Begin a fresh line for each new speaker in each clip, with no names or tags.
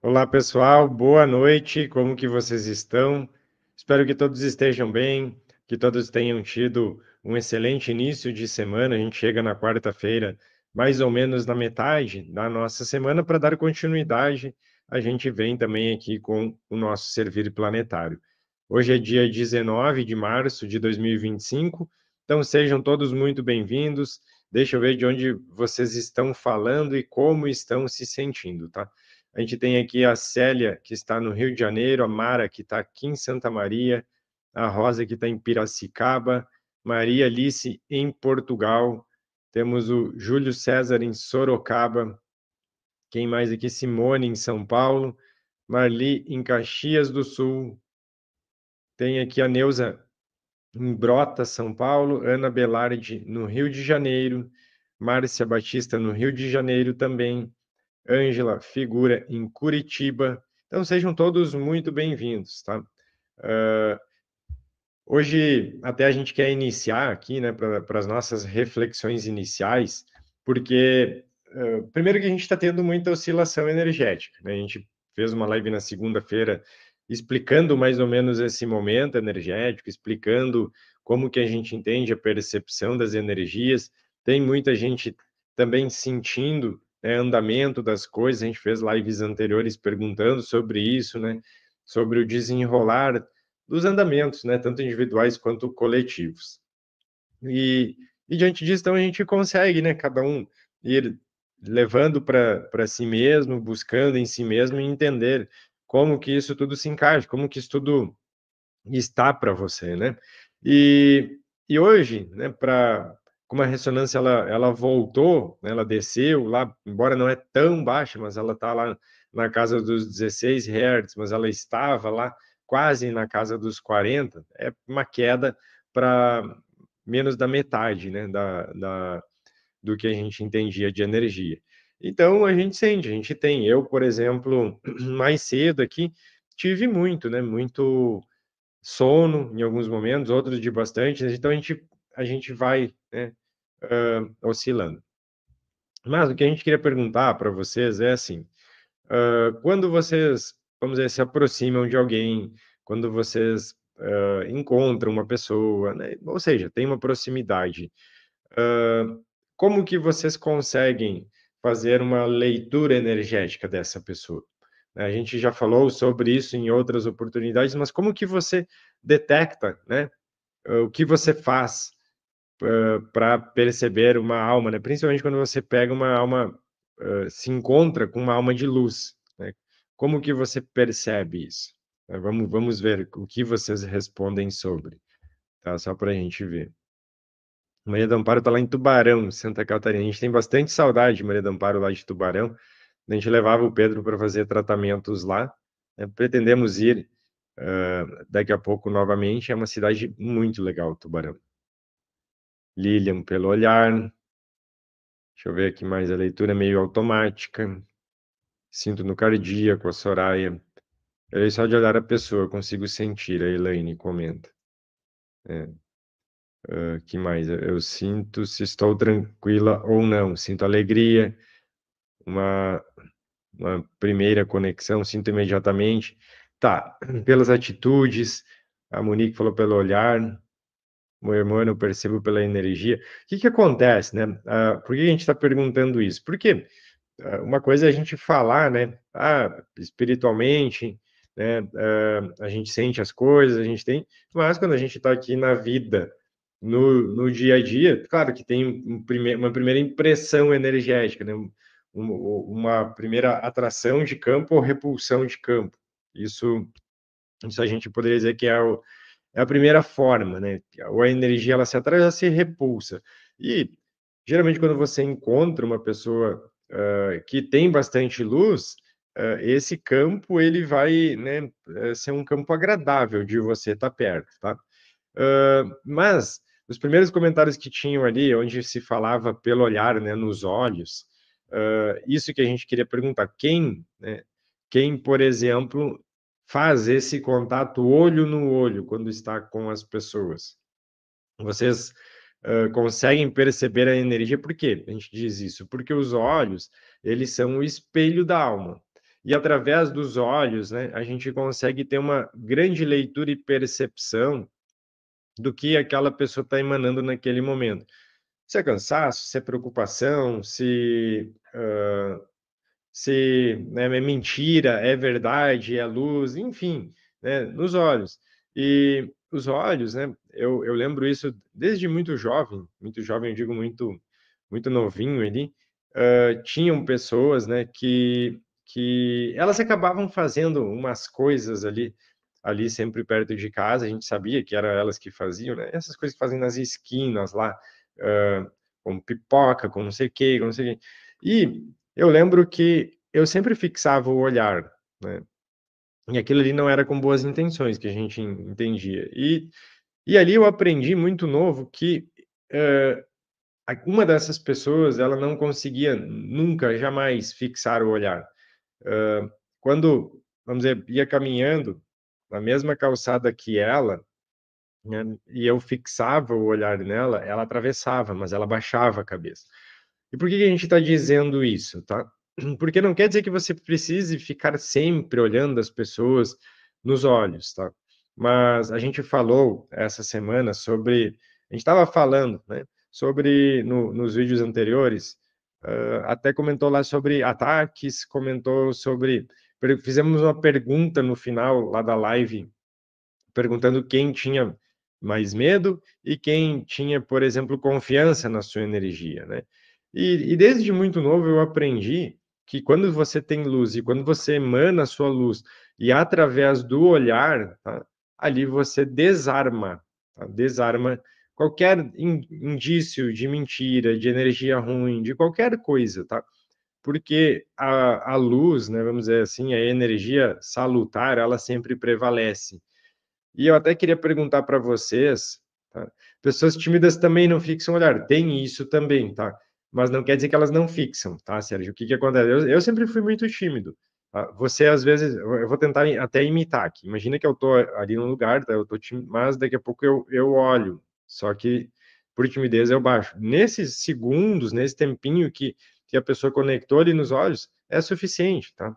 Olá, pessoal, boa noite, como que vocês estão? Espero que todos estejam bem, que todos tenham tido um excelente início de semana. A gente chega na quarta-feira, mais ou menos na metade da nossa semana, para dar continuidade. A gente vem também aqui com o nosso Servir Planetário. Hoje é dia 19 de março de 2025, então sejam todos muito bem-vindos. Deixa eu ver de onde vocês estão falando e como estão se sentindo, tá? A gente tem aqui a Célia, que está no Rio de Janeiro, a Mara, que está aqui em Santa Maria, a Rosa, que está em Piracicaba, Maria Alice, em Portugal, temos o Júlio César, em Sorocaba, quem mais aqui? Simone, em São Paulo, Marli, em Caxias do Sul, tem aqui a Neuza, em Brota, São Paulo, Ana Belardi, no Rio de Janeiro, Márcia Batista, no Rio de Janeiro também, Ângela Figura, em Curitiba. Então, sejam todos muito bem-vindos, tá? Hoje, até a gente quer iniciar aqui, né, para as nossas reflexões iniciais, porque, primeiro que a gente está tendo muita oscilação energética, né? A gente fez uma live na segunda-feira explicando mais ou menos esse momento energético, explicando como que a gente entende a percepção das energias. Tem muita gente também sentindo, né, andamento das coisas. A gente fez lives anteriores perguntando sobre isso, né, sobre o desenrolar dos andamentos, né, tanto individuais quanto coletivos. E diante disso, então, a gente consegue, né, cada um ir levando para si mesmo, buscando em si mesmo e entender como que isso tudo se encaixa, como que isso tudo está para você, né? E hoje, né, como a ressonância ela voltou, né, ela desceu lá, embora não é tão baixa, mas ela está lá na casa dos 16 Hz, mas ela estava lá quase na casa dos 40, é uma queda para menos da metade, né, do que a gente entendia de energia. Então, a gente sente, a gente tem. Eu, por exemplo, mais cedo aqui, tive muito, né, muito sono em alguns momentos, outros de bastante, né? Então a gente vai, né, oscilando. Mas o que a gente queria perguntar para vocês é assim, quando vocês, vamos dizer, se aproximam de alguém, quando vocês encontram uma pessoa, né, ou seja, tem uma proximidade, como que vocês conseguem fazer uma leitura energética dessa pessoa? A gente já falou sobre isso em outras oportunidades, mas como que você detecta, né, o que você faz para perceber uma alma, né? Principalmente quando você pega uma alma, se encontra com uma alma de luz, né? Como que você percebe isso? Vamos ver o que vocês respondem sobre, tá? Só para a gente ver. Maria do Amparo está lá em Tubarão, Santa Catarina. A gente tem bastante saudade de Maria do Amparo lá de Tubarão. A gente levava o Pedro para fazer tratamentos lá, né? Pretendemos ir daqui a pouco novamente. É uma cidade muito legal, Tubarão. Lilian pelo olhar. Deixa eu ver aqui mais. A leitura é meio automática. Sinto no cardíaco, a Soraya. Eu só de olhar a pessoa, consigo sentir, a Elaine comenta. É, que mais? Eu sinto se estou tranquila ou não. Sinto alegria, uma, uma primeira conexão, sinto imediatamente. Tá, pelas atitudes, a Monique falou pelo olhar, meu irmão, eu percebo pela energia. O que que acontece, né? Por que a gente está perguntando isso? Porque uma coisa é a gente falar, né? Espiritualmente, né? A gente sente as coisas, a gente tem, mas quando a gente está aqui na vida, no dia a dia, claro que tem uma primeira impressão energética, né? Uma primeira atração de campo ou repulsão de campo. Isso, isso a gente poderia dizer que é a primeira forma, né? Ou a energia ela se atrai, ela se repulsa. E geralmente quando você encontra uma pessoa que tem bastante luz, esse campo ele vai, né, ser um campo agradável de você estar perto, tá? Mas os primeiros comentários que tinham ali, onde se falava pelo olhar, né, nos olhos, isso que a gente queria perguntar, né, quem, por exemplo, faz esse contato olho no olho quando está com as pessoas? Vocês conseguem perceber a energia? Por que a gente diz isso? Porque os olhos, eles são o espelho da alma. e através dos olhos, né, a gente consegue ter uma grande leitura e percepção do que aquela pessoa está emanando naquele momento. Se é cansaço, se é preocupação, se, né, é mentira, é verdade, é luz, enfim, né, nos olhos. E os olhos, né, eu lembro isso desde muito jovem, eu digo muito novinho ali, tinham pessoas, né, que elas acabavam fazendo umas coisas ali sempre perto de casa, a gente sabia que eram elas que faziam, né, essas coisas que fazem nas esquinas lá, com pipoca, com não sei o quê, com não sei o quê. E eu lembro que eu sempre fixava o olhar, né? E aquilo ali não era com boas intenções que a gente entendia. E ali eu aprendi muito novo que uma dessas pessoas ela não conseguia nunca, jamais fixar o olhar. Quando, vamos dizer, ia caminhando na mesma calçada que ela, né, e eu fixava o olhar nela, ela atravessava, mas ela baixava a cabeça. E por que que a gente está dizendo isso, tá? Porque não quer dizer que você precise ficar sempre olhando as pessoas nos olhos, tá? Mas a gente falou essa semana sobre, a gente estava falando, né, sobre nos vídeos anteriores, até comentou lá sobre ataques, comentou sobre, fizemos uma pergunta no final lá da live perguntando quem tinha mais medo e quem tinha, por exemplo, confiança na sua energia, né? E desde muito novo eu aprendi que quando você tem luz e quando você emana a sua luz e através do olhar, tá, ali você desarma, tá? Desarma qualquer indício de mentira, de energia ruim, de qualquer coisa, tá? Porque a luz, né, vamos dizer assim, a energia salutar, ela sempre prevalece. E eu até queria perguntar para vocês, tá? Pessoas tímidas também não fixam olhar, tem isso também, tá? Mas não quer dizer que elas não fixam, tá, Sérgio? O que que acontece? Eu sempre fui muito tímido, tá? Você, às vezes, eu vou tentar até imitar aqui. Imagina que eu tô ali no lugar, tá? Eu tô tímido, mas daqui a pouco eu olho, só que por timidez eu baixo. Nesses segundos, nesse tempinho que a pessoa conectou ali nos olhos, é suficiente, tá?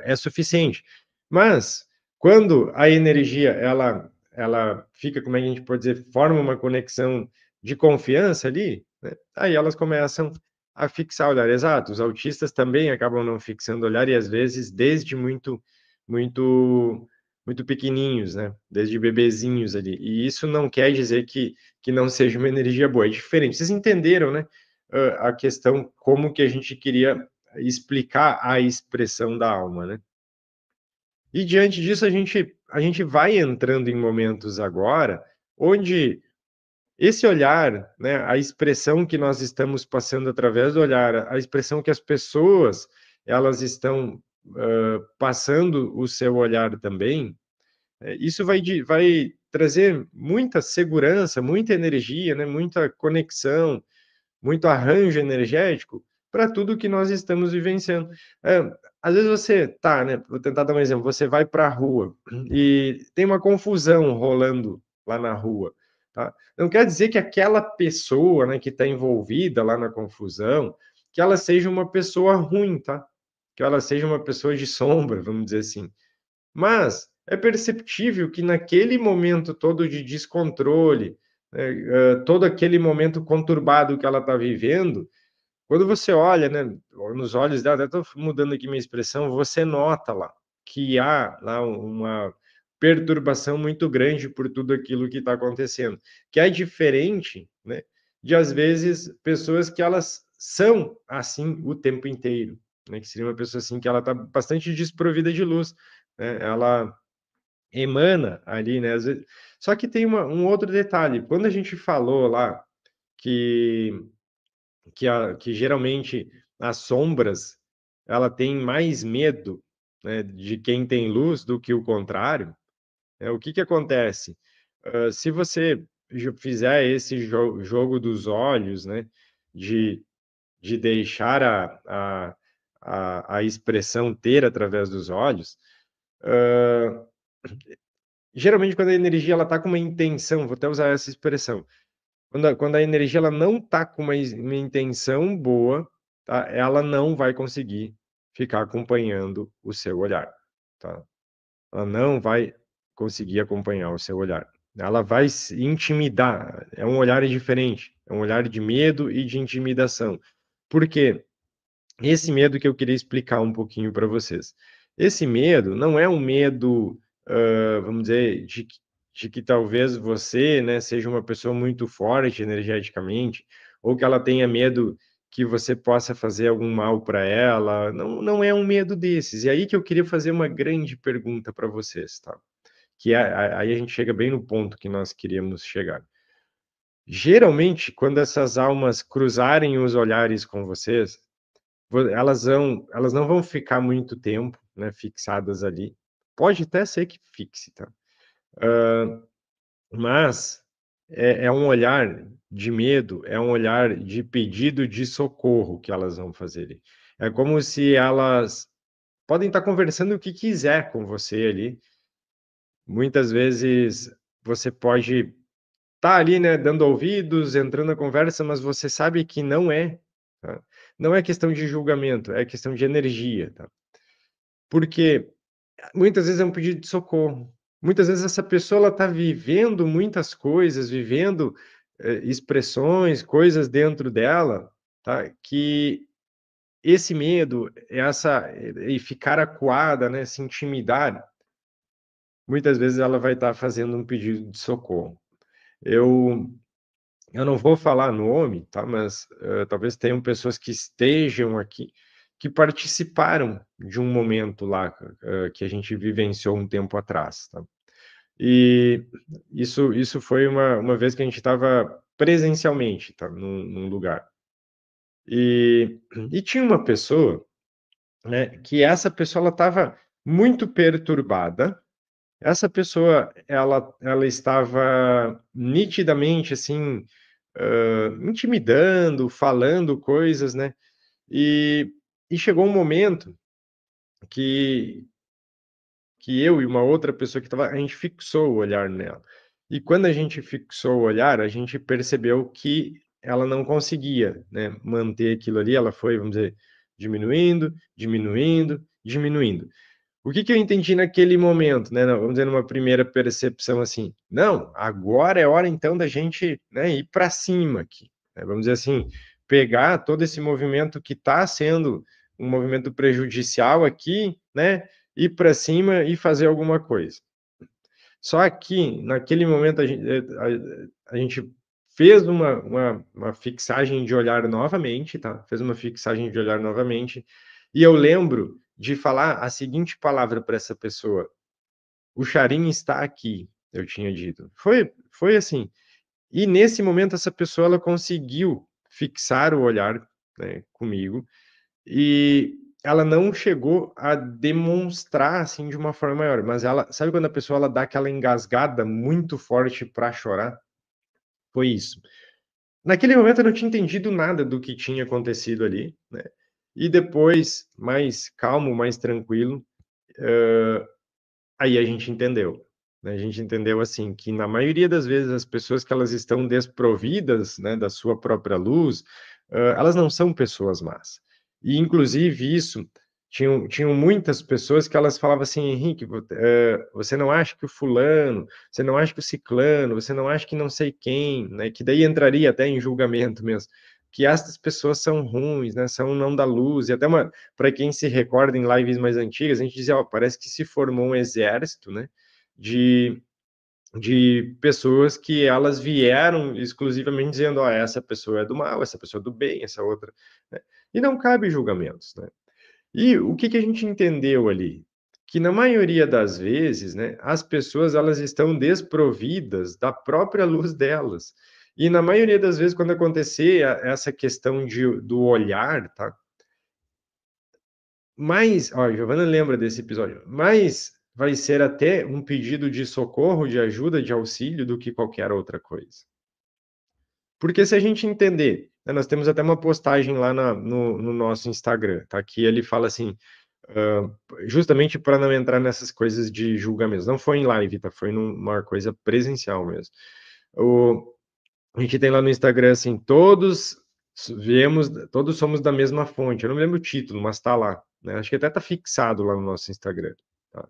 É suficiente. Mas quando a energia ela fica, como é que a gente pode dizer, forma uma conexão de confiança ali, né? Aí elas começam a fixar o olhar. Exato, os autistas também acabam não fixando o olhar e às vezes desde muito muito pequenininhos, né? Desde bebezinhos ali. E isso não quer dizer que não seja uma energia boa, é diferente. Vocês entenderam, né? A questão como que a gente queria explicar a expressão da alma, né? E diante disso a gente vai entrando em momentos agora onde esse olhar, né, a expressão que nós estamos passando através do olhar, a expressão que as pessoas elas estão passando o seu olhar também, isso vai trazer muita segurança, muita energia, né, muita conexão, muito arranjo energético para tudo que nós estamos vivenciando. Às vezes você tá, né? Vou tentar dar um exemplo. Você vai para a rua e tem uma confusão rolando lá na rua, tá? Não quer dizer que aquela pessoa, né, que está envolvida lá na confusão, que ela seja uma pessoa ruim, tá? Que ela seja uma pessoa de sombra, vamos dizer assim. Mas é perceptível que naquele momento todo de descontrole, né, todo aquele momento conturbado que ela está vivendo, quando você olha, né, nos olhos dela, até estou mudando aqui minha expressão, você nota lá que há lá uma perturbação muito grande por tudo aquilo que está acontecendo, que é diferente, né, de às vezes pessoas que elas são assim o tempo inteiro, né, que seria uma pessoa assim que ela está bastante desprovida de luz, né, ela emana ali, né, às vezes... Só que tem um outro detalhe, quando a gente falou lá que que geralmente as sombras, ela tem mais medo, né, de quem tem luz do que o contrário, o que que acontece? Se você fizer esse jogo dos olhos, né, de deixar a expressão ter através dos olhos, geralmente quando a energia ela está com uma intenção, vou até usar essa expressão, quando a energia ela não está com uma intenção boa, tá, ela não vai conseguir ficar acompanhando o seu olhar, tá? Ela não vai conseguir acompanhar o seu olhar. Ela vai se intimidar, é um olhar diferente, é um olhar de medo e de intimidação. Por quê? Esse medo que eu queria explicar um pouquinho para vocês. Esse medo não é um medo, vamos dizer, de que talvez você, né, seja uma pessoa muito forte energeticamente, ou que ela tenha medo que você possa fazer algum mal para ela. Não, não é um medo desses. E aí que eu queria fazer uma grande pergunta para vocês, tá? Que aí a gente chega bem no ponto que nós queríamos chegar. Geralmente, quando essas almas cruzarem os olhares com vocês, elas não vão ficar muito tempo, né, fixadas ali. Pode até ser que fixe, tá? Mas é um olhar de medo, é um olhar de pedido de socorro que elas vão fazer ali. É como se elas podem estar conversando o que quiser com você ali. Muitas vezes você pode estar ali, né, dando ouvidos, entrando na conversa, mas você sabe que não é, tá? Não é questão de julgamento, é questão de energia, tá? Porque muitas vezes é um pedido de socorro. Muitas vezes essa pessoa ela está vivendo muitas coisas, vivendo, expressões, coisas dentro dela, tá, que esse medo, essa e ficar acuada, né, se intimidar, muitas vezes ela vai estar fazendo um pedido de socorro. Eu eu não vou falar nome, tá, mas, talvez tenham pessoas que estejam aqui, que participaram de um momento lá, que a gente vivenciou um tempo atrás, tá. E isso foi uma vez que a gente estava presencialmente, tá, num lugar. E tinha uma pessoa, né, que essa pessoa ela estava muito perturbada. Essa pessoa ela estava nitidamente, assim, intimidando, falando coisas, né, e chegou um momento que eu e uma outra pessoa que estava a gente fixou o olhar nela. E quando a gente fixou o olhar, a gente percebeu que ela não conseguia, né, manter aquilo ali, ela foi, vamos dizer, diminuindo, diminuindo, diminuindo. O que que eu entendi naquele momento, né, vamos dizer, numa primeira percepção, assim: "Não, agora é hora então da gente, né, ir para cima aqui", né, vamos dizer assim, pegar todo esse movimento que está sendo um movimento prejudicial aqui, né, ir para cima e fazer alguma coisa. Só que naquele momento a gente fez uma fixagem de olhar novamente, tá, fez uma fixagem de olhar novamente, e eu lembro de falar a seguinte palavra para essa pessoa: "O Charim está aqui", eu tinha dito. Foi assim, e nesse momento essa pessoa ela conseguiu fixar o olhar, né, comigo, e ela não chegou a demonstrar, assim, de uma forma maior, mas ela sabe quando a pessoa ela dá aquela engasgada muito forte para chorar? Foi isso. Naquele momento eu não tinha entendido nada do que tinha acontecido ali, né, e depois, mais calmo, mais tranquilo, aí a gente entendeu, né, a gente entendeu, assim, que na maioria das vezes as pessoas que elas estão desprovidas, né, da sua própria luz, elas não são pessoas más. E inclusive isso, tinham muitas pessoas que elas falavam assim: "Henrique, você não acha que o fulano, você não acha que o ciclano, você não acha que não sei quem", né, que daí entraria até em julgamento mesmo, que essas pessoas são ruins, né, são não da luz, e até uma para quem se recorda em lives mais antigas, a gente dizia: "Ó, parece que se formou um exército, né, de pessoas que elas vieram exclusivamente dizendo: "Ó, essa pessoa é do mal, essa pessoa é do bem, essa outra", né. E não cabe julgamentos, né. E o que que a gente entendeu ali? Que na maioria das vezes, né, as pessoas elas estão desprovidas da própria luz delas. E na maioria das vezes quando acontecer essa questão do olhar, tá, mas, ó, a Giovana lembra desse episódio, mas vai ser até um pedido de socorro, de ajuda, de auxílio, do que qualquer outra coisa. Porque se a gente entender, né, nós temos até uma postagem lá no nosso Instagram, tá, que ele fala assim, hã, justamente para não entrar nessas coisas de julgamentos, não foi em live, tá, foi numa coisa presencial mesmo. O A gente tem lá no Instagram, assim, todos somos da mesma fonte, eu não me lembro o título, mas tá lá. né? Acho que até está fixado lá no nosso Instagram, tá?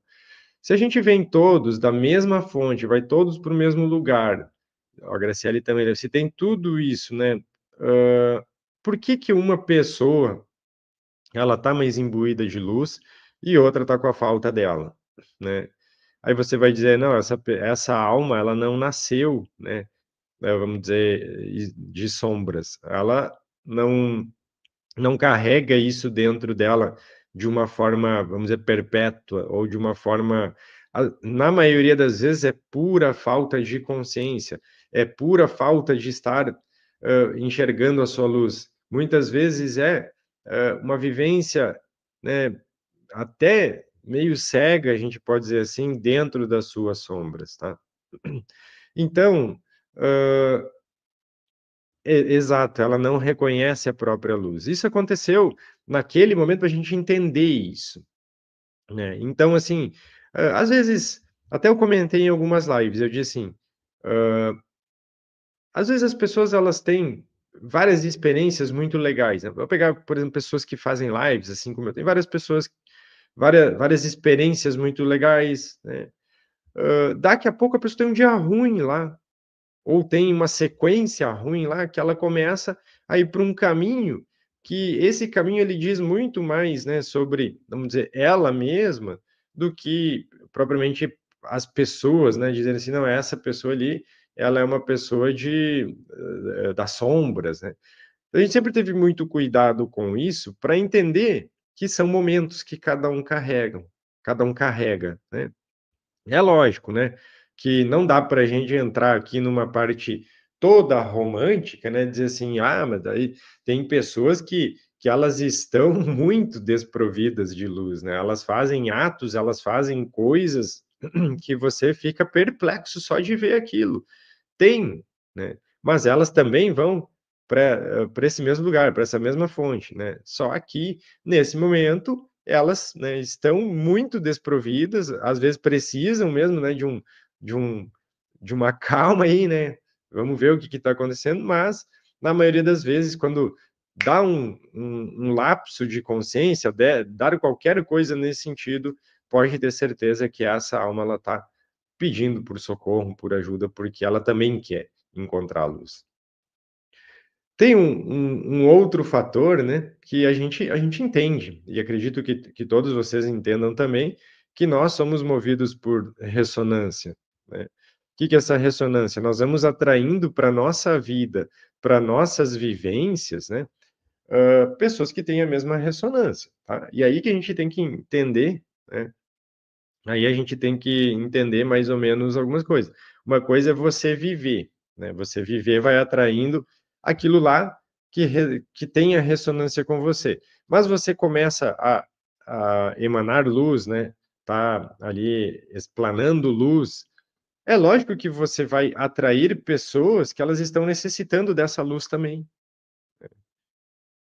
Se a gente vem todos da mesma fonte, vai todos para o mesmo lugar, a Graciele também, né? Se tem tudo isso, né? Por que que uma pessoa ela está mais imbuída de luz e outra está com a falta dela, né? Aí você vai dizer, não, essa alma, ela não nasceu, né, vamos dizer, de sombras. Ela não, não carrega isso dentro dela de uma forma, vamos dizer, perpétua, ou de uma forma. Na maioria das vezes é pura falta de consciência, é pura falta de estar enxergando a sua luz. Muitas vezes é uma vivência, né, até meio cega, a gente pode dizer assim, dentro das suas sombras, tá? Então, exato, ela não reconhece a própria luz. Isso aconteceu naquele momento para a gente entender isso, né? Então, assim, às vezes, até eu comentei em algumas lives, eu disse assim, às vezes as pessoas elas têm várias experiências muito legais, né? Vou pegar, por exemplo, pessoas que fazem lives, assim como eu tenho várias pessoas, várias experiências muito legais, né? Daqui a pouco a pessoa tem um dia ruim lá, ou tem uma sequência ruim lá que ela começa a ir para um caminho que esse caminho ele diz muito mais, né, sobre, vamos dizer, ela mesma, do que propriamente as pessoas, né, dizendo assim, não, essa pessoa ali, ela é uma pessoa das sombras, né? A gente sempre teve muito cuidado com isso para entender que são momentos que cada um carrega, né? É lógico, né, que não dá para a gente entrar aqui numa parte toda romântica, né, dizer assim: "Ah, mas daí tem pessoas que elas estão muito desprovidas de luz, né, elas fazem atos, elas fazem coisas que você fica perplexo só de ver aquilo". Tem, né, mas elas também vão para esse mesmo lugar, para essa mesma fonte, né. Só que, nesse momento, elas, né, estão muito desprovidas, às vezes precisam mesmo, né, de um de uma calma aí, né, vamos ver o que está acontecendo, mas, na maioria das vezes, quando dá um lapso de consciência, dar qualquer coisa nesse sentido, pode ter certeza que essa alma ela está pedindo por socorro, por ajuda, porque ela também quer encontrar a luz. Tem um outro fator, né, que a gente entende, e acredito que todos vocês entendam também, que nós somos movidos por ressonância, né. O que que é essa ressonância? Nós vamos atraindo para a nossa vida, para nossas vivências, né, pessoas que têm a mesma ressonância, tá. E aí que a gente tem que entender, né, aí a gente tem que entender mais ou menos algumas coisas. Uma coisa é você viver, né? Você viver vai atraindo aquilo lá que tenha ressonância com você. Mas você começa a emanar luz, né? Tá ali explanando luz. É lógico que você vai atrair pessoas que elas estão necessitando dessa luz também.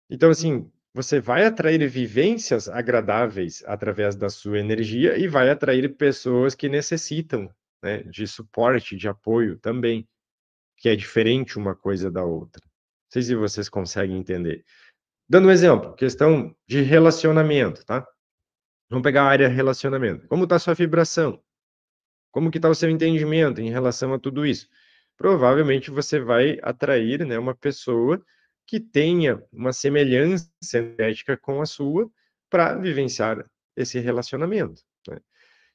Então, assim, você vai atrair vivências agradáveis através da sua energia e vai atrair pessoas que necessitam, né, de suporte, de apoio também, que é diferente uma coisa da outra. Não sei se vocês conseguem entender. Dando um exemplo, questão de relacionamento, tá? Vamos pegar a área relacionamento. Como está a sua vibração? Como que está o seu entendimento em relação a tudo isso? Provavelmente você vai atrair, né, uma pessoa que tenha uma semelhança energética com a sua para vivenciar esse relacionamento, né?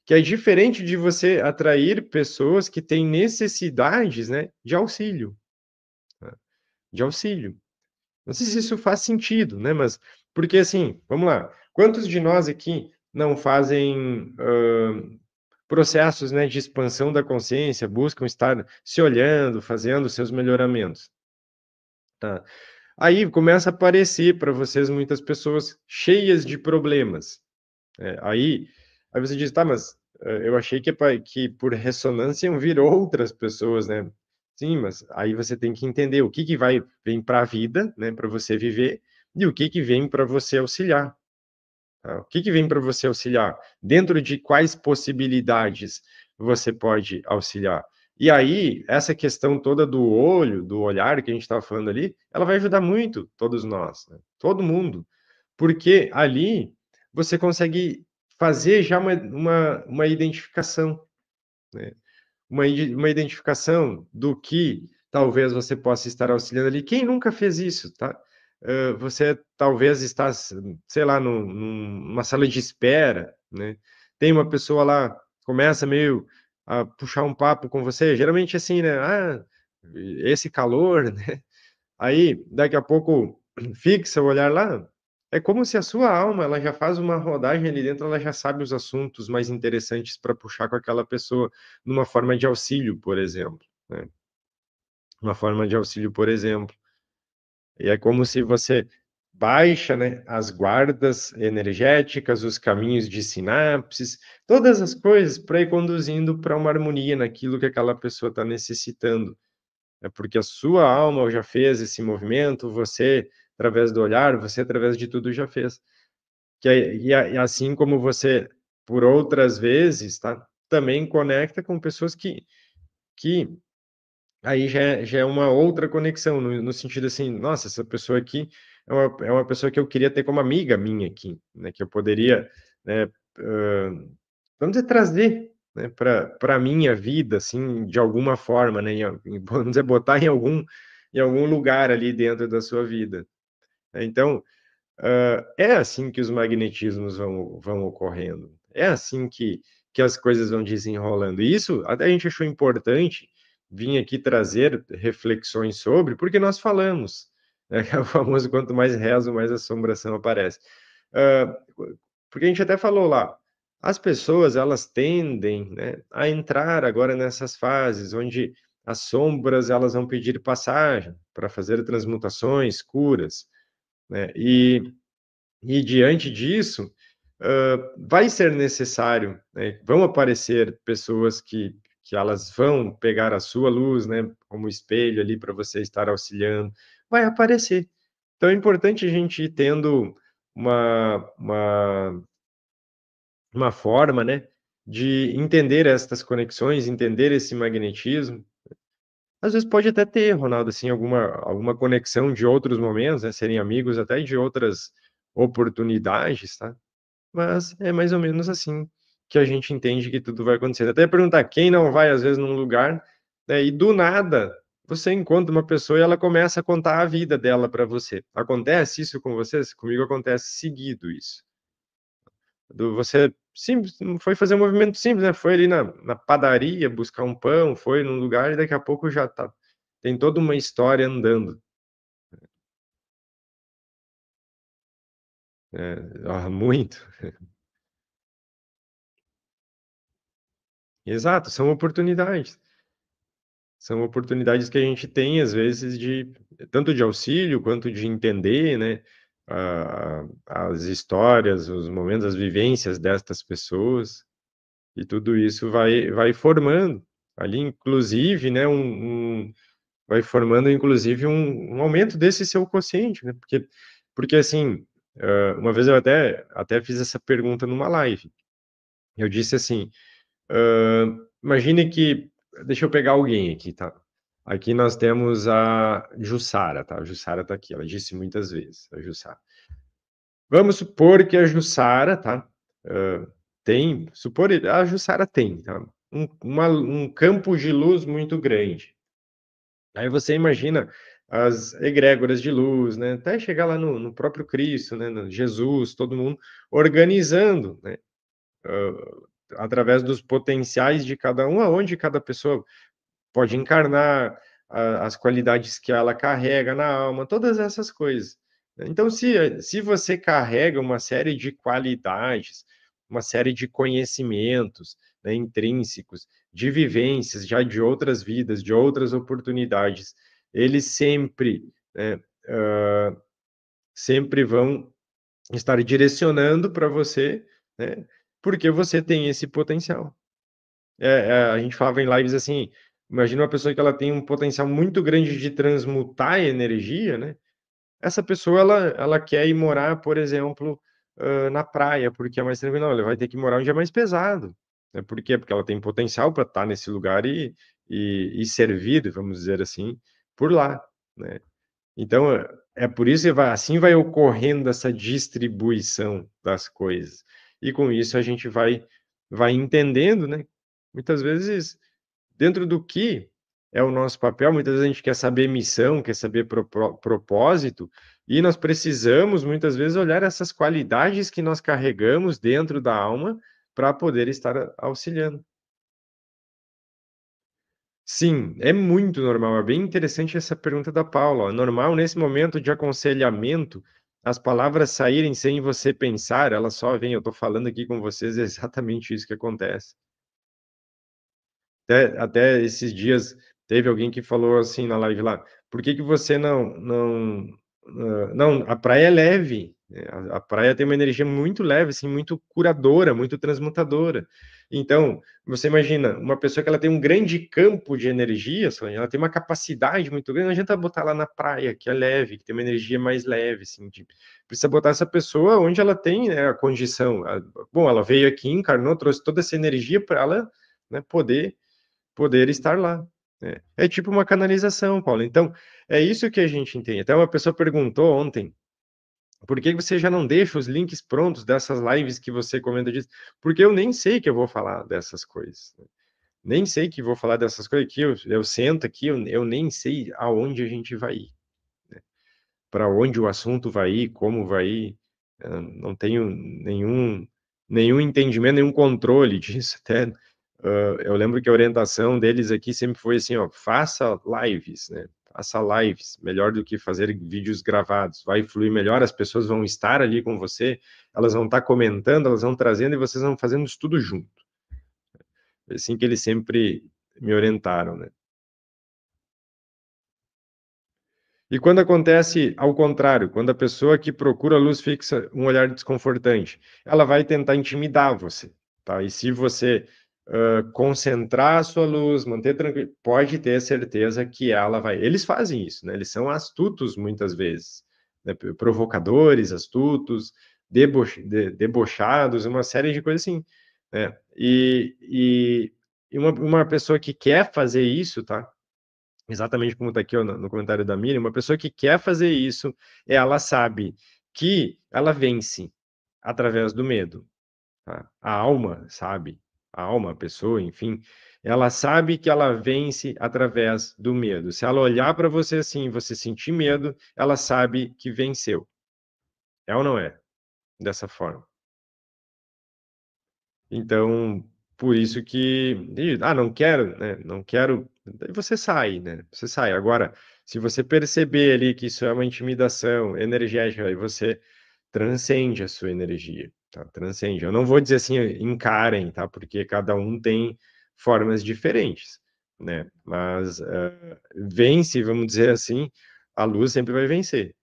Que é diferente de você atrair pessoas que têm necessidades, né, de auxílio, né, de auxílio. Não sei se isso faz sentido, né, mas porque assim, vamos lá, quantos de nós aqui não fazem, processos, né, de expansão da consciência, buscam estar se olhando, fazendo seus melhoramentos, tá. Aí começa a aparecer para vocês muitas pessoas cheias de problemas, aí você diz: "Tá, mas, eu achei que por ressonância iam vir outras pessoas, né". Sim, mas aí você tem que entender o que que vem para a vida, né, para você viver, e o que vem para você auxiliar. Tá? O que que vem para você auxiliar? Dentro de quais possibilidades você pode auxiliar? E aí, essa questão toda do olho, do olhar que a gente estava falando ali, ela vai ajudar muito todos nós, né? Todo mundo. Porque ali você consegue fazer já uma identificação, né? Uma identificação do que talvez você possa estar auxiliando ali. Quem nunca fez isso, tá? Você talvez está, sei lá, numa sala de espera, né? Tem uma pessoa lá, começa meio a puxar um papo com você, geralmente assim, né? Ah, esse calor, né? Aí, daqui a pouco, fixa o olhar lá, é como se a sua alma, ela já faz uma rodagem ali dentro, ela já sabe os assuntos mais interessantes para puxar com aquela pessoa, numa forma de auxílio, por exemplo, né? Uma forma de auxílio, por exemplo. E é como se você baixa, né, as guardas energéticas, os caminhos de sinapses, todas as coisas para ir conduzindo para uma harmonia naquilo que aquela pessoa está necessitando. É porque a sua alma já fez esse movimento, você, através do olhar, você, através de tudo, já fez. E assim como você, por outras vezes, tá, também conecta com pessoas que aí já é uma outra conexão, no sentido assim, nossa, essa pessoa aqui é uma pessoa que eu queria ter como amiga minha aqui, né, que eu poderia, né, vamos dizer, trazer, né, para a minha vida, assim, de alguma forma, né, vamos dizer, botar em algum lugar ali dentro da sua vida. Então, é assim que os magnetismos vão ocorrendo. É assim que as coisas vão desenrolando. E isso até a gente achou importante vir aqui trazer reflexões sobre, porque nós falamos, né, que é o famoso quanto mais rezo, mais assombração aparece. Ah, porque a gente até falou lá, as pessoas elas tendem, né, a entrar agora nessas fases onde as sombras elas vão pedir passagem para fazer transmutações, curas, né? E diante disso, vai ser necessário, né, vão aparecer pessoas que elas vão pegar a sua luz, né, como espelho ali para você estar auxiliando, vai aparecer. Então é importante a gente ir tendo uma, uma, uma forma, né, de entender estas conexões, entender esse magnetismo. Às vezes pode até ter, Ronaldo, assim, alguma conexão de outros momentos, né, serem amigos até de outras oportunidades, tá? Mas é mais ou menos assim que a gente entende que tudo vai acontecer. Até perguntar quem não vai, às vezes, num lugar, né, e do nada você encontra uma pessoa e ela começa a contar a vida dela para você. Acontece isso com vocês? Comigo acontece seguido isso. Você simples, foi fazer um movimento simples, né? Foi ali na padaria buscar um pão, foi num lugar e daqui a pouco já tá. Tem toda uma história andando. Muito. Exato, são oportunidades. São oportunidades que a gente tem, às vezes, de tanto de auxílio quanto de entender, né, as histórias, os momentos, as vivências destas pessoas, e tudo isso vai formando ali, inclusive, né, vai formando, inclusive, um aumento desse seu consciente, né, porque assim, uma vez eu até fiz essa pergunta numa live, eu disse assim, imagine que. Deixa eu pegar alguém aqui, tá? Aqui nós temos a Jussara, tá? A Jussara tá aqui, ela disse muitas vezes, a Jussara. Vamos supor que a Jussara, tá? A Jussara tem, tá? Um campo de luz muito grande. Aí você imagina as egrégoras de luz, né? Até chegar lá no próprio Cristo, né? No Jesus, todo mundo organizando, né? Através dos potenciais de cada um, aonde cada pessoa pode encarnar, as qualidades que ela carrega na alma, todas essas coisas. Então, se você carrega uma série de qualidades, uma série de conhecimentos, né, intrínsecos, de vivências já de outras vidas, de outras oportunidades, eles né, uh, sempre vão estar direcionando para você, né, porque você tem esse potencial. A gente falava em lives assim, imagina uma pessoa que ela tem um potencial muito grande de transmutar energia, né? Essa pessoa, ela quer ir morar, por exemplo, na praia, porque é mais tranquilo. Não, ela vai ter que morar onde é mais pesado. Né? Por quê? Porque ela tem potencial para estar nesse lugar e servir, vamos dizer assim, por lá, né? Então, É por isso que assim vai ocorrendo essa distribuição das coisas. E com isso a gente vai entendendo, né? Muitas vezes, dentro do que é o nosso papel, muitas vezes a gente quer saber missão, quer saber propósito, e nós precisamos, muitas vezes, olhar essas qualidades que nós carregamos dentro da alma para poder estar auxiliando. Sim, é muito normal. É bem interessante essa pergunta da Paula. Ó. É normal, nesse momento de aconselhamento, as palavras saírem sem você pensar, elas só vêm. Eu estou falando aqui com vocês, é exatamente isso que acontece. Até esses dias teve alguém que falou assim na live lá: por que que você não, a praia é leve, né, a praia tem uma energia muito leve, assim, muito curadora, muito transmutadora. Então, você imagina, uma pessoa que ela tem um grande campo de energia, ela tem uma capacidade muito grande, não adianta botar lá na praia, que é leve, que tem uma energia mais leve, assim, precisa botar essa pessoa onde ela tem, né, a condição. Bom, ela veio aqui, encarnou, trouxe toda essa energia para ela, né, poder estar lá. Né? É tipo uma canalização, Paulo. Então, é isso que a gente entende. Até uma pessoa perguntou ontem, por que você já não deixa os links prontos dessas lives que você comenta disso? Porque eu nem sei que eu vou falar dessas coisas. Né? Nem sei que vou falar dessas coisas aqui. Eu sento aqui, eu nem sei aonde a gente vai ir. Né? Para onde o assunto vai ir, como vai ir. Eu não tenho nenhum entendimento, nenhum controle disso. Até eu lembro que a orientação deles aqui sempre foi assim, ó, faça lives, né? Faça lives, melhor do que fazer vídeos gravados. Vai fluir melhor, as pessoas vão estar ali com você, elas vão estar comentando, elas vão trazendo e vocês vão fazendo isso tudo junto. É assim que eles sempre me orientaram, né? E quando acontece ao contrário, quando a pessoa que procura a luz fixa um olhar desconfortante, ela vai tentar intimidar você, tá? E se você concentrar a sua luz, manter tranquilo, pode ter certeza que ela vai. Eles fazem isso, né? Eles são astutos muitas vezes, né? Provocadores, astutos, debochados, uma série de coisas assim, né? E uma pessoa que quer fazer isso, tá? Exatamente como está aqui ó, no comentário da Miriam, uma pessoa que quer fazer isso, ela sabe que ela vence através do medo. Tá? A alma sabe, a alma, a pessoa, enfim, ela sabe que ela vence através do medo. Se ela olhar para você assim, você sentir medo, ela sabe que venceu. É ou não é? Dessa forma. Então, por isso que, não quero, né? Não quero. Daí você sai, né? Você sai. Agora, se você perceber ali que isso é uma intimidação energética, aí você transcende a sua energia, tá? Transcende. Eu não vou dizer assim, encarem, tá? Porque cada um tem formas diferentes, né? Mas vence, vamos dizer assim, a luz sempre vai vencer,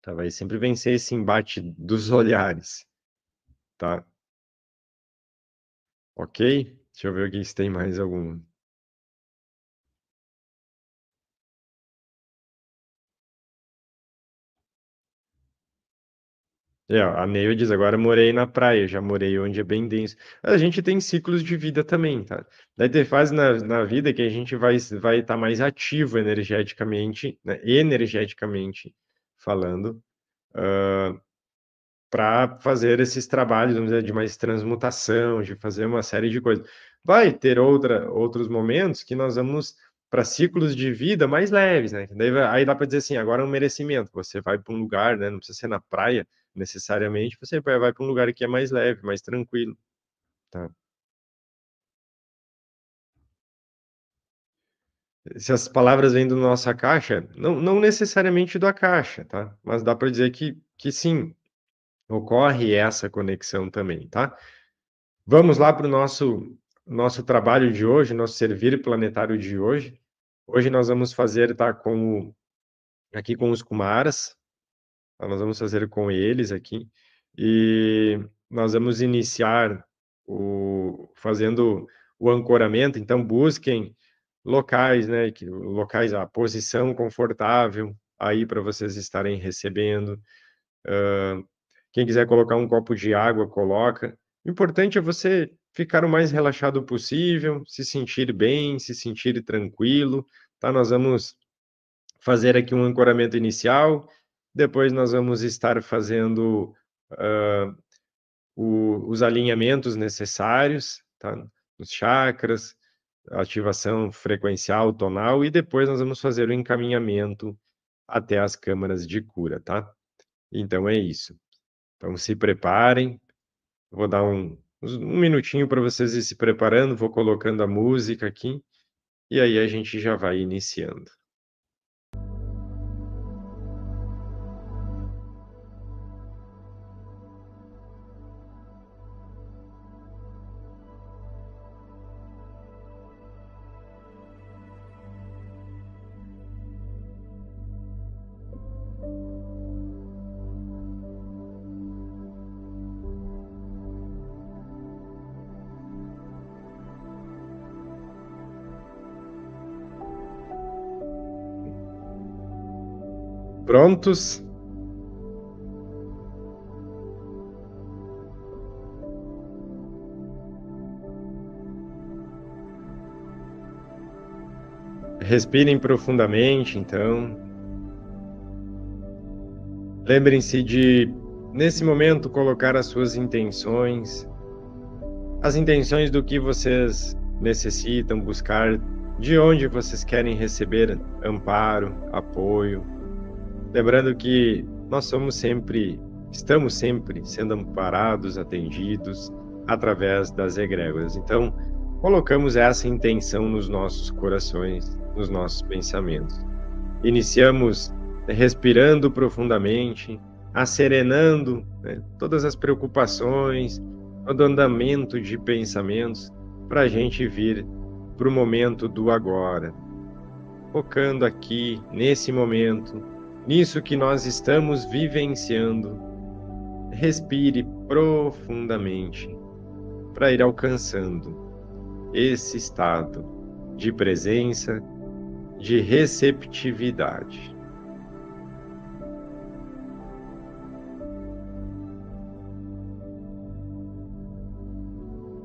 tá? Vai sempre vencer esse embate dos olhares, tá? Ok? Deixa eu ver aqui se tem mais algum. A Neil diz, agora morei na praia, já morei onde é bem denso. A gente tem ciclos de vida também, tá? Daí tem fase na vida que a gente vai estar mais ativo energeticamente, né? Energeticamente falando, para fazer esses trabalhos, vamos dizer, de mais transmutação, de fazer uma série de coisas. Vai ter outros momentos que nós vamos para ciclos de vida mais leves, né? Aí dá para dizer assim, agora é um merecimento. Você vai para um lugar, né? Não precisa ser na praia necessariamente, você vai para um lugar que é mais leve, mais tranquilo, tá? Se as palavras vêm do nossa caixa, não necessariamente da caixa, tá? Mas dá para dizer que sim, ocorre essa conexão também, tá? Vamos lá para o nosso trabalho de hoje, nosso servir planetário de hoje. Hoje nós vamos fazer, tá, aqui com os Kumaras, tá? Nós vamos fazer com eles aqui e nós vamos iniciar fazendo o ancoramento. Então busquem locais, né, locais, a posição confortável aí para vocês estarem recebendo. Quem quiser colocar um copo de água, coloca. O importante é você ficar o mais relaxado possível, se sentir bem, se sentir tranquilo, tá? Nós vamos fazer aqui um ancoramento inicial, depois nós vamos estar fazendo os alinhamentos necessários, tá? Os chakras, ativação frequencial, tonal, e depois nós vamos fazer o encaminhamento até as câmaras de cura, tá? Então é isso. Então se preparem, vou dar um minutinho para vocês ir se preparando, vou colocando a música aqui, e aí a gente já vai iniciando. Prontos? Respirem profundamente, então. Lembrem-se de, nesse momento, colocar as suas intenções, as intenções do que vocês necessitam buscar, de onde vocês querem receber amparo, apoio. Lembrando que nós estamos sempre sendo amparados, atendidos através das egrégoras. Então, colocamos essa intenção nos nossos corações, nos nossos pensamentos. Iniciamos respirando profundamente, asserenando, né, todas as preocupações, todo andamento de pensamentos, para a gente vir para o momento do agora, focando aqui, nesse momento, nisso que nós estamos vivenciando. Respire profundamente para ir alcançando esse estado de presença, de receptividade.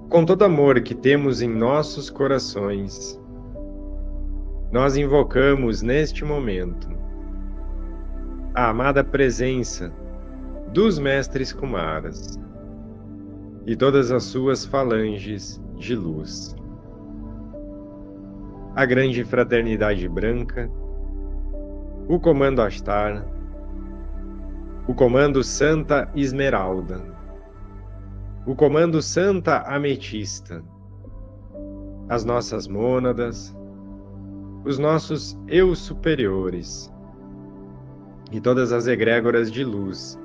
Com todo amor que temos em nossos corações, nós invocamos neste momento a amada presença dos mestres Kumaras e todas as suas falanges de luz. A grande fraternidade branca, o comando Ashtar, o comando Santa Esmeralda, o comando Santa Ametista, as nossas mônadas, os nossos eus superiores e todas as egrégoras de luz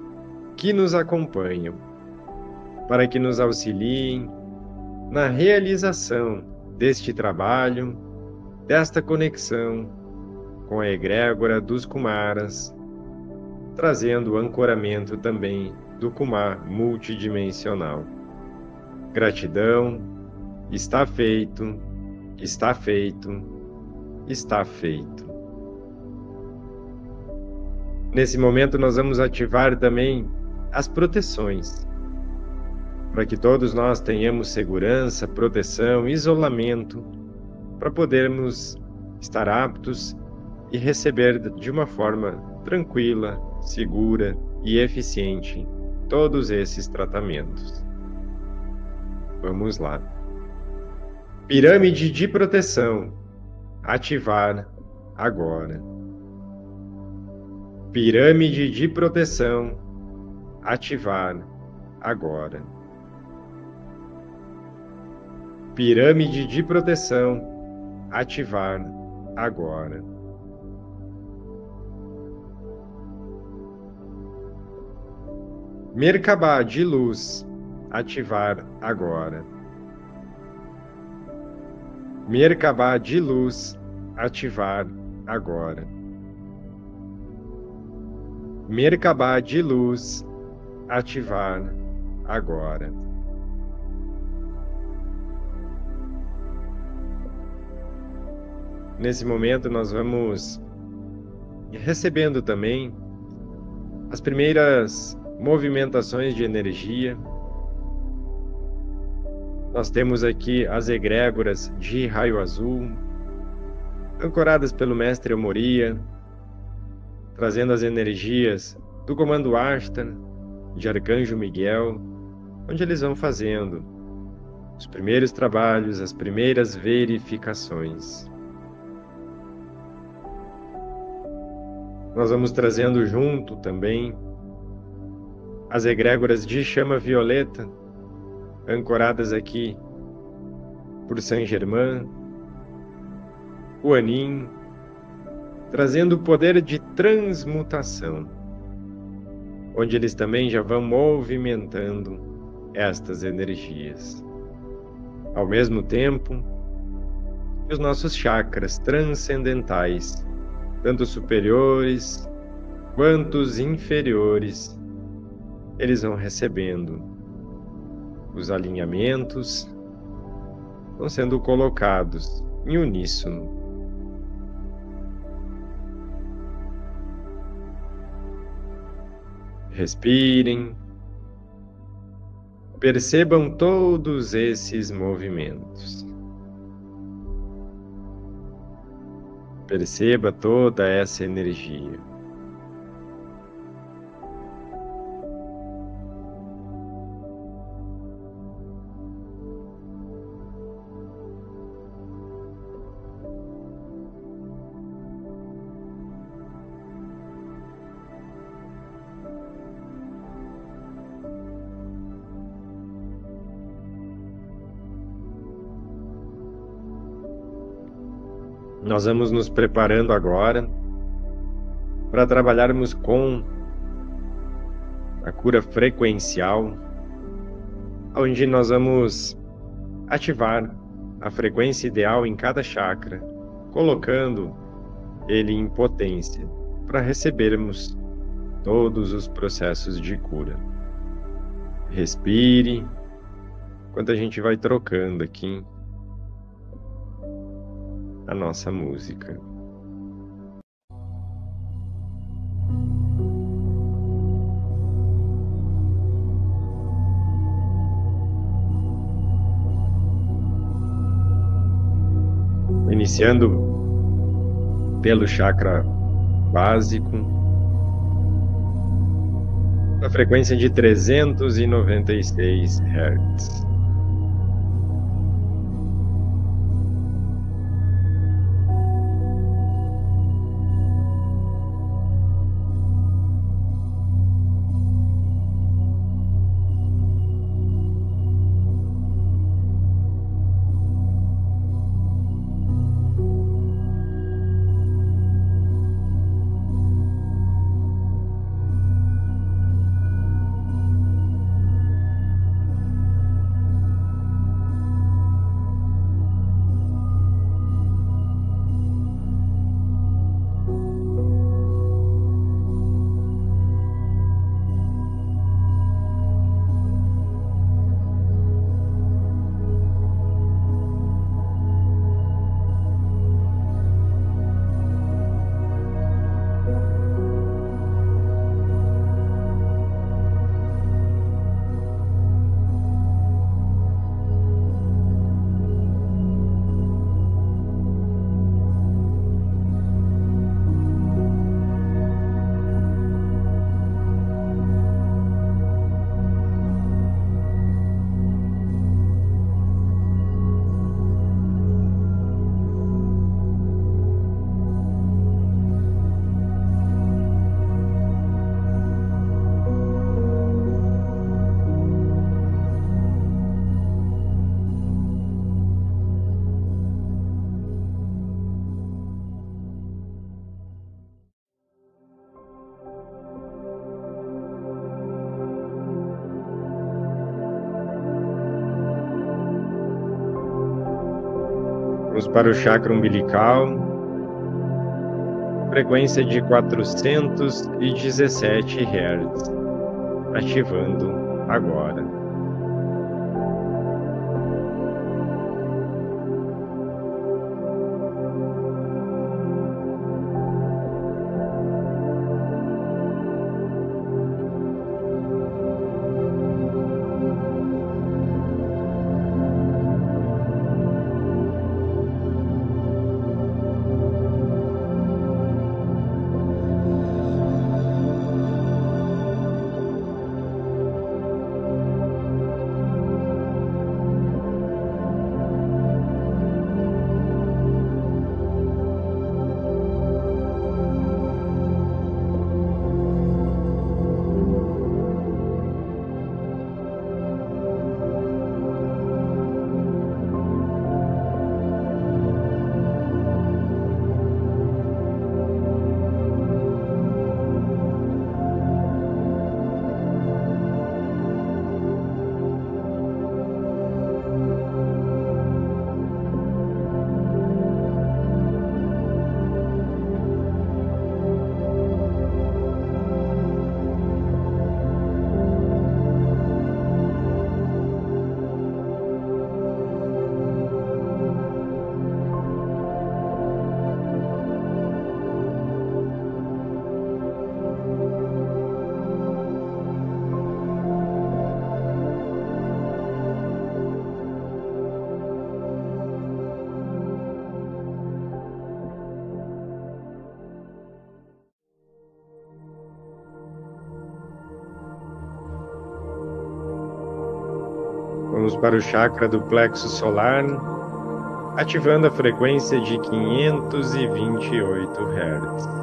que nos acompanham, para que nos auxiliem na realização deste trabalho, desta conexão com a egrégora dos Kumaras, trazendo o ancoramento também do Kumar multidimensional. Gratidão, está feito, está feito, está feito. Nesse momento nós vamos ativar também as proteções, para que todos nós tenhamos segurança, proteção, isolamento, para podermos estar aptos e receber de uma forma tranquila, segura e eficiente todos esses tratamentos. Vamos lá. Pirâmide de proteção. Ativar agora. Pirâmide de proteção. Ativar agora. Pirâmide de proteção. Ativar agora. Merkabah de luz. Ativar agora. Merkabah de luz. Ativar agora. Merkabah de luz. Ativar agora. Nesse momento nós vamos recebendo também as primeiras movimentações de energia. Nós temos aqui as egrégoras de raio azul, ancoradas pelo mestre Amoria, trazendo as energias do Comando Ashtar, de Arcanjo Miguel, onde eles vão fazendo os primeiros trabalhos, as primeiras verificações. Nós vamos trazendo junto também as egrégoras de chama violeta, ancoradas aqui por Saint-Germain, o Anin, trazendo o poder de transmutação, onde eles também já vão movimentando estas energias. Ao mesmo tempo, os nossos chakras transcendentais, tanto superiores quanto os inferiores, eles vão recebendo os alinhamentos, vão sendo colocados em uníssono. Respirem, percebam todos esses movimentos. Perceba toda essa energia. Nós vamos nos preparando agora para trabalharmos com a cura frequencial, onde nós vamos ativar a frequência ideal em cada chakra, colocando ele em potência para recebermos todos os processos de cura. Respire enquanto a gente vai trocando aqui a nossa música. Iniciando pelo chakra básico, a frequência de 396 Hz. Vamos para o chakra umbilical, frequência de 417 Hz, ativando agora. Vamos para o chakra do plexo solar, ativando a frequência de 528 Hz.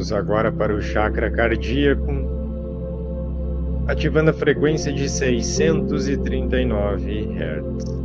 Vamos agora para o chakra cardíaco, ativando a frequência de 639 Hz.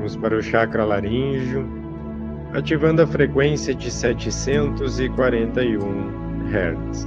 Vamos para o chakra laríngeo, ativando a frequência de 741 Hz.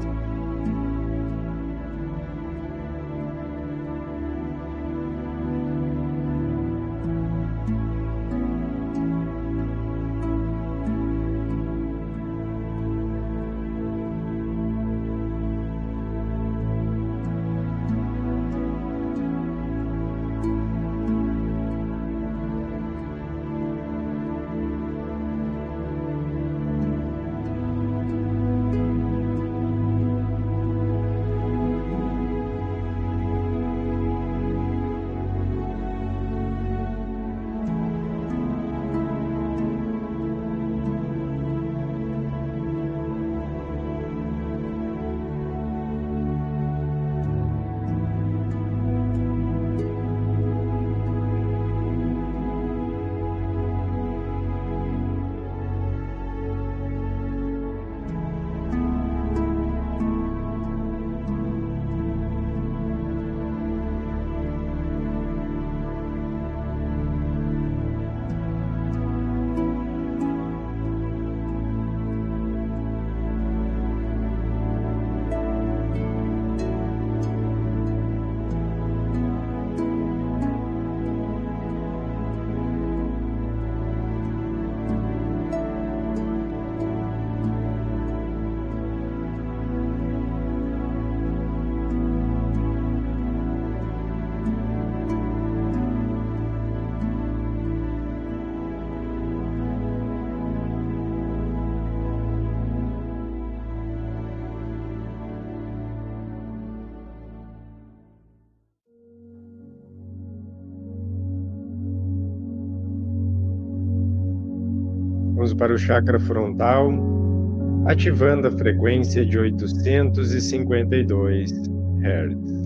Vamos para o chakra frontal, ativando a frequência de 852 Hz.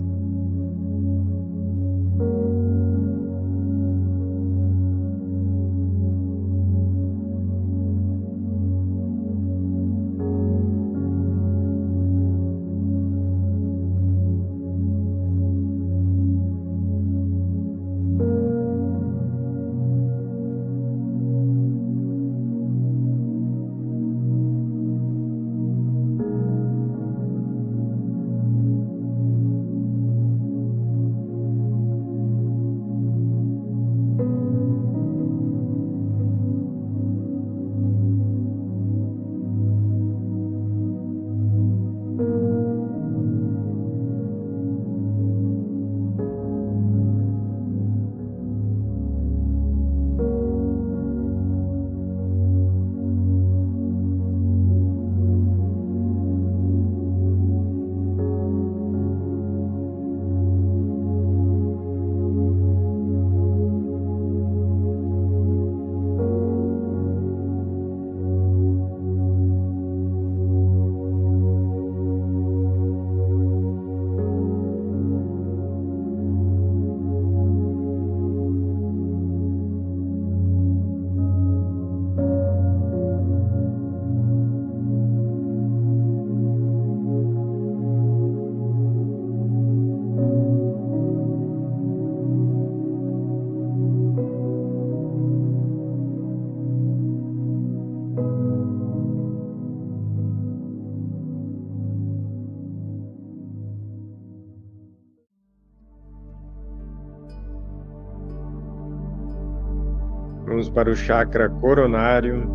Vamos para o chakra coronário,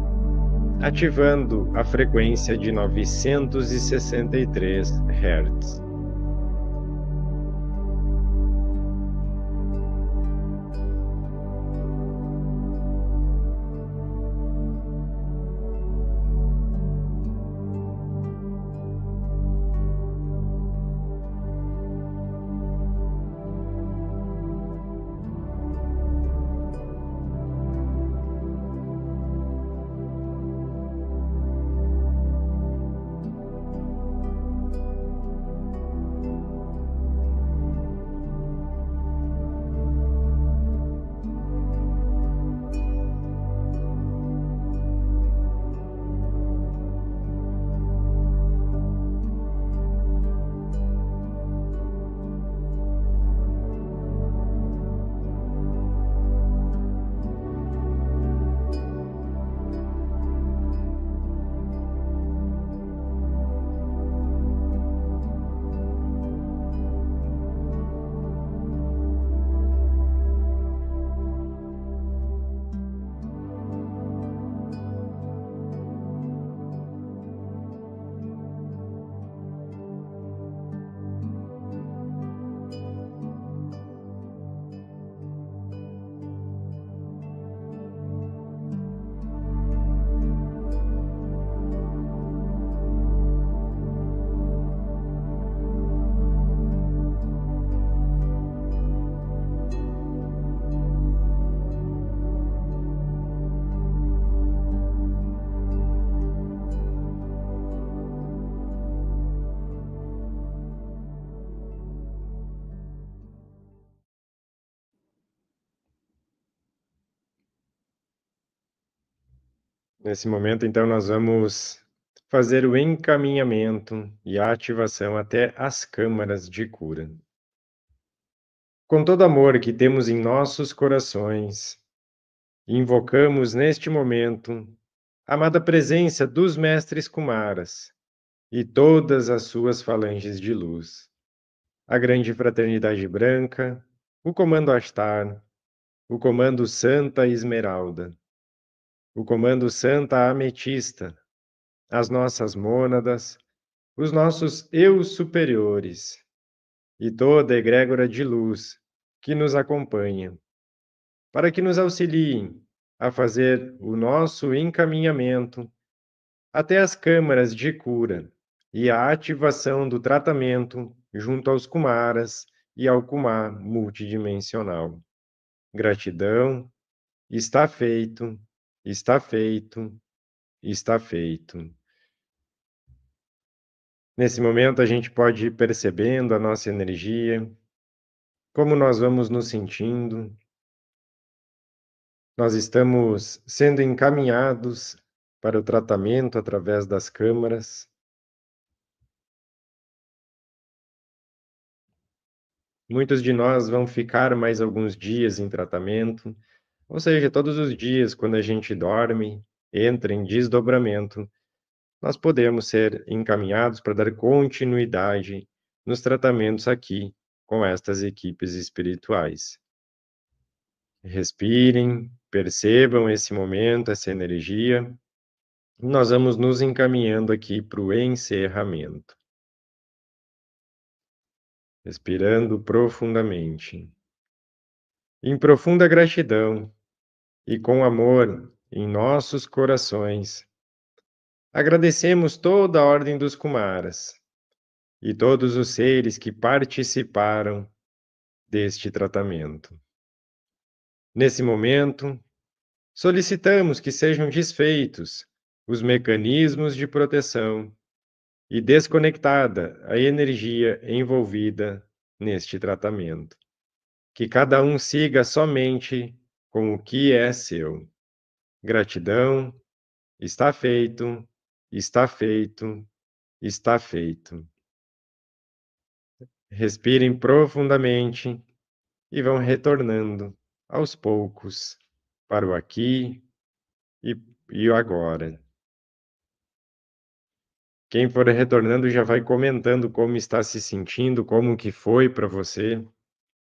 ativando a frequência de 963 Hz. Nesse momento, então, nós vamos fazer o encaminhamento e a ativação até as câmaras de cura. Com todo amor que temos em nossos corações, invocamos neste momento a amada presença dos mestres Kumaras e todas as suas falanges de luz, a grande fraternidade branca, o comando Ashtar, o comando Santa Esmeralda, o comando Santa Ametista, as nossas mônadas, os nossos eus superiores e toda a egrégora de luz que nos acompanha, para que nos auxiliem a fazer o nosso encaminhamento até as câmaras de cura e a ativação do tratamento junto aos Kumaras e ao Kumar multidimensional. Gratidão, está feito, está feito, está feito. Nesse momento, a gente pode ir percebendo a nossa energia, como nós vamos nos sentindo. Nós estamos sendo encaminhados para o tratamento através das câmaras. Muitos de nós vão ficar mais alguns dias em tratamento, ou seja, todos os dias, quando a gente dorme, entra em desdobramento, nós podemos ser encaminhados para dar continuidade nos tratamentos aqui com estas equipes espirituais. Respirem, percebam esse momento, essa energia. Nós vamos nos encaminhando aqui para o encerramento. Respirando profundamente. Em profunda gratidão e com amor em nossos corações, agradecemos toda a Ordem dos Kumaras e todos os seres que participaram deste tratamento. Nesse momento, solicitamos que sejam desfeitos os mecanismos de proteção e desconectada a energia envolvida neste tratamento. Que cada um siga somente com o que é seu. Gratidão, está feito, está feito, está feito. Respirem profundamente e vão retornando aos poucos para o aqui e o agora. Quem for retornando já vai comentando como está se sentindo, como que foi para você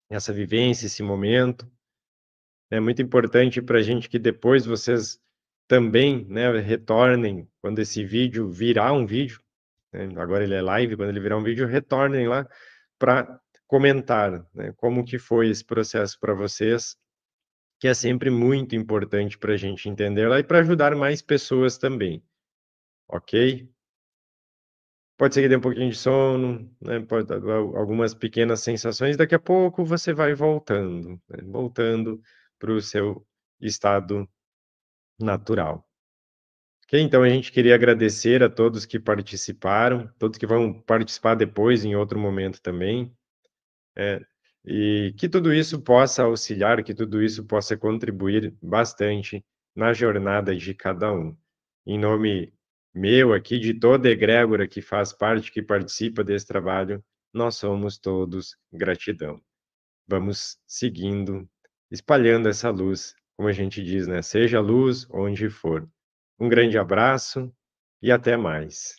essa vivência, esse momento. É muito importante para a gente que depois vocês também, né, retornem quando esse vídeo virar um vídeo, né, agora ele é live, quando ele virar um vídeo, retornem lá para comentar, né, como que foi esse processo para vocês, que é sempre muito importante para a gente entender lá e para ajudar mais pessoas também, ok? Pode ser que dê um pouquinho de sono, né, pode dar algumas pequenas sensações, daqui a pouco você vai voltando, né, voltando para o seu estado natural. Ok, então a gente queria agradecer a todos que participaram, todos que vão participar depois em outro momento também, e que tudo isso possa auxiliar, que tudo isso possa contribuir bastante na jornada de cada um. Em nome meu aqui, de toda a egrégora que faz parte, que participa desse trabalho, nós somos todos gratidão. Vamos seguindo, espalhando essa luz, como a gente diz, né? Seja luz onde for. Um grande abraço e até mais.